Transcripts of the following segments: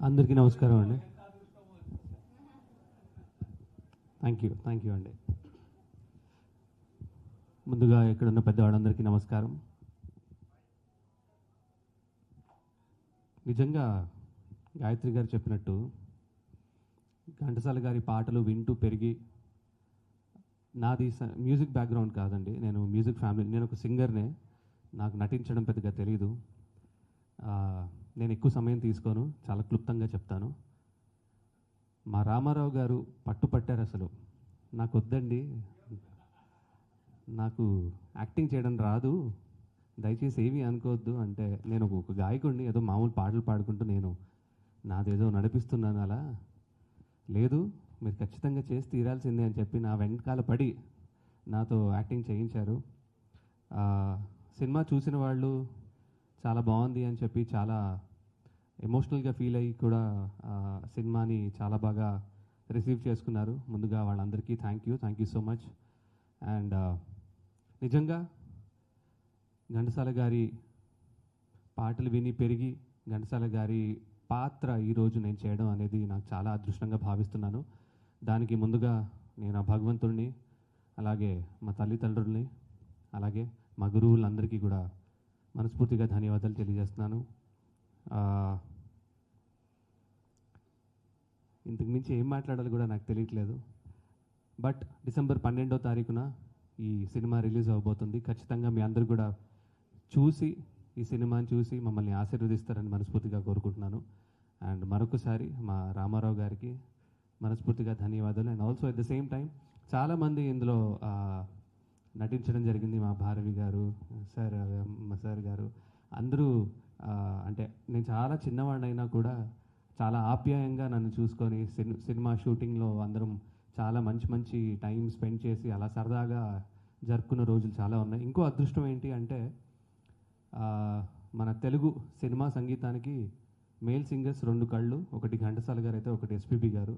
అందరికీ నమస్కారం అండి. థ్యాంక్ యూ అండి. ముందుగా ఇక్కడున్న పెద్దవాళ్ళందరికీ నమస్కారం. నిజంగా గాయత్రి గారు చెప్పినట్టు ఘంటసాల గారి పాటలు వింటూ పెరిగి, నాది మ్యూజిక్ బ్యాక్గ్రౌండ్ కాదండి, నేను మ్యూజిక్ ఫ్యామిలీ, నేను ఒక సింగర్నే. నాకు నటించడం పెద్దగా తెలీదు. నేను ఎక్కువ సమయం తీసుకోను, చాలా క్లుప్తంగా చెప్తాను. మా రామారావు గారు పట్టారు. అసలు నాకు వద్దండి, నాకు యాక్టింగ్ చేయడం రాదు, దయచేసి ఏమీ అనుకోవద్దు అంటే, నేను ఒక గాయకుడిని, ఏదో మామూలు పాటలు పాడుకుంటూ నేను నాదేదో నడిపిస్తున్నాను. అలా లేదు, మీరు ఖచ్చితంగా చేసి తీరాల్సిందే అని చెప్పి నా వెనకాల పడి నాతో యాక్టింగ్ చేయించారు. సినిమా చూసిన వాళ్ళు చాలా బాగుంది అని చెప్పి చాలా ఎమోషనల్గా ఫీల్ అయ్యి కూడా సినిమాని చాలా బాగా రిసీవ్ చేసుకున్నారు. ముందుగా వాళ్ళందరికీ thank you so much. And నిజంగా ఘంటసాల గారి పాటలు విని పెరిగి ఘంటసాల గారి పాత్ర ఈరోజు నేను చేయడం అనేది నాకు చాలా అదృష్టంగా భావిస్తున్నాను. దానికి ముందుగా నేను ఆ భగవంతుడిని, అలాగే మా తల్లిదండ్రుల్ని, అలాగే మా గురువులందరికీ కూడా మనస్ఫూర్తిగా ధన్యవాదాలు తెలియజేస్తున్నాను. ఇంతకు మించి ఏం మాట్లాడాలో కూడా నాకు తెలియట్లేదు. బట్ డిసెంబర్ 12వ తారీఖున ఈ సినిమా రిలీజ్ అవబోతుంది. ఖచ్చితంగా మీ అందరూ కూడా చూసి, ఈ సినిమాని చూసి మమ్మల్ని ఆశీర్వదిస్తారని మనస్ఫూర్తిగా కోరుకుంటున్నాను. అండ్ మరొకసారి మా రామారావు గారికి మనస్ఫూర్తిగా ధన్యవాదాలు. And also at the same time చాలామంది ఇందులో నటించడం జరిగింది. మా భారవి గారు, మా సార్ గారు అందరూ, అంటే నేను చాలా చిన్నవాడినైనా కూడా చాలా ఆప్యాయంగా నన్ను చూసుకొని సినిమా షూటింగ్లో అందరం చాలా మంచి టైం స్పెండ్ చేసి అలా సరదాగా జరుపుకున్న రోజులు చాలా ఉన్నాయి. ఇంకో అదృష్టం ఏంటి అంటే, మన తెలుగు సినిమా సంగీతానికి మేల్ సింగర్స్ 2 కళ్ళు, ఒకటి ఘంటసాల గారు అయితే ఒకటి ఎస్పీబీ గారు.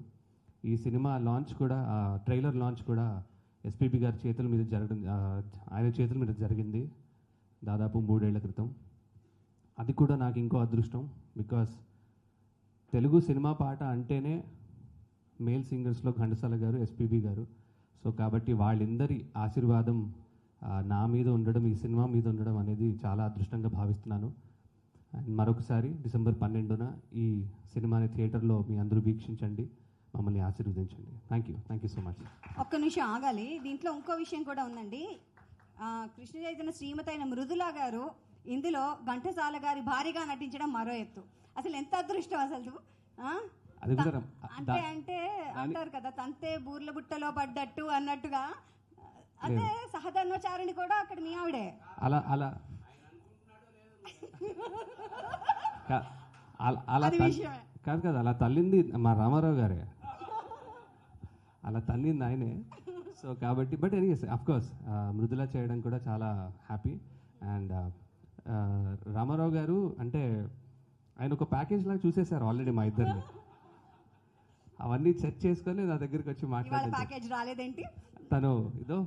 ఈ సినిమా లాంచ్ కూడా, ట్రైలర్ లాంచ్ కూడా ఎస్పీబీ గారి చేతుల మీద ఆయన చేతుల మీద జరిగింది దాదాపు 3 ఏళ్ల క్రితం. అది కూడా నాకు ఇంకో అదృష్టం. బికాస్ తెలుగు సినిమా పాట అంటేనే మేల్ సింగర్స్లో ఘంటసాల గారు, ఎస్పీబీ గారు. సో కాబట్టి వాళ్ళందరి ఆశీర్వాదం నా మీద ఉండడం, ఈ సినిమా మీద ఉండడం అనేది చాలా అదృష్టంగా భావిస్తున్నాను. అండ్ మరొకసారి డిసెంబర్ 12న ఈ సినిమాని థియేటర్లో మీ అందరూ వీక్షించండి, మమ్మల్ని ఆశీర్వదించండి. Thank you so much. ఒక్క నిమిషం ఆగాలి, దీంట్లో ఇంకో విషయం కూడా ఉందండి. కృష్ణ చైతన్య శ్రీమతి అయిన మృదులా గారు ఇందులో ఘంటసాల గారి భారీగా నటించడం మరో ఎత్తు. అసలు ఎంత అదృష్టం అసలు. అంటే అంటారు కదా, తంతే బూర్ల బుట్టలో పడ్డట్టు అన్నట్టుగా, అదే సహధర్మచారిణి కూడా అక్కడ మీ ఆవిడే. అలా అలా కాదు కదా, అలా తల్లింది మా రామారావు గారే, అలా తల్లింది ఆయనే. సో కాబట్టి బట్ ఎనీవేస్ అఫ్కోర్స్ మృదులా చేయడం కూడా చాలా హ్యాపీ. అండ్ రామారావు గారు అంటే ఆయన ఒక ప్యాకేజ్ లాగా చూసేశారు ఆల్రెడీ మా ఇద్దరిని. అవన్నీ చెక్ చేసుకొని నా దగ్గరికి వచ్చి మాట్లాడేది. తను ఇదో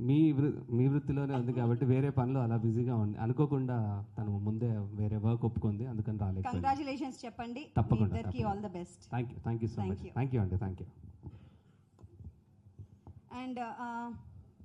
మీ వృత్తిలోనే ఉంది కాబట్టి వేరే పనిలో అలా బిజీగా ఉంది, అనుకోకుండా తను ముందే వేరే వర్క్ ఒప్పుకుంది, అందుకని రాలేదు. కంగ్రాచులేషన్స్ చెప్పండి. తప్పకుండా. All the best. Thank you so much. Thank you అండి. అండ్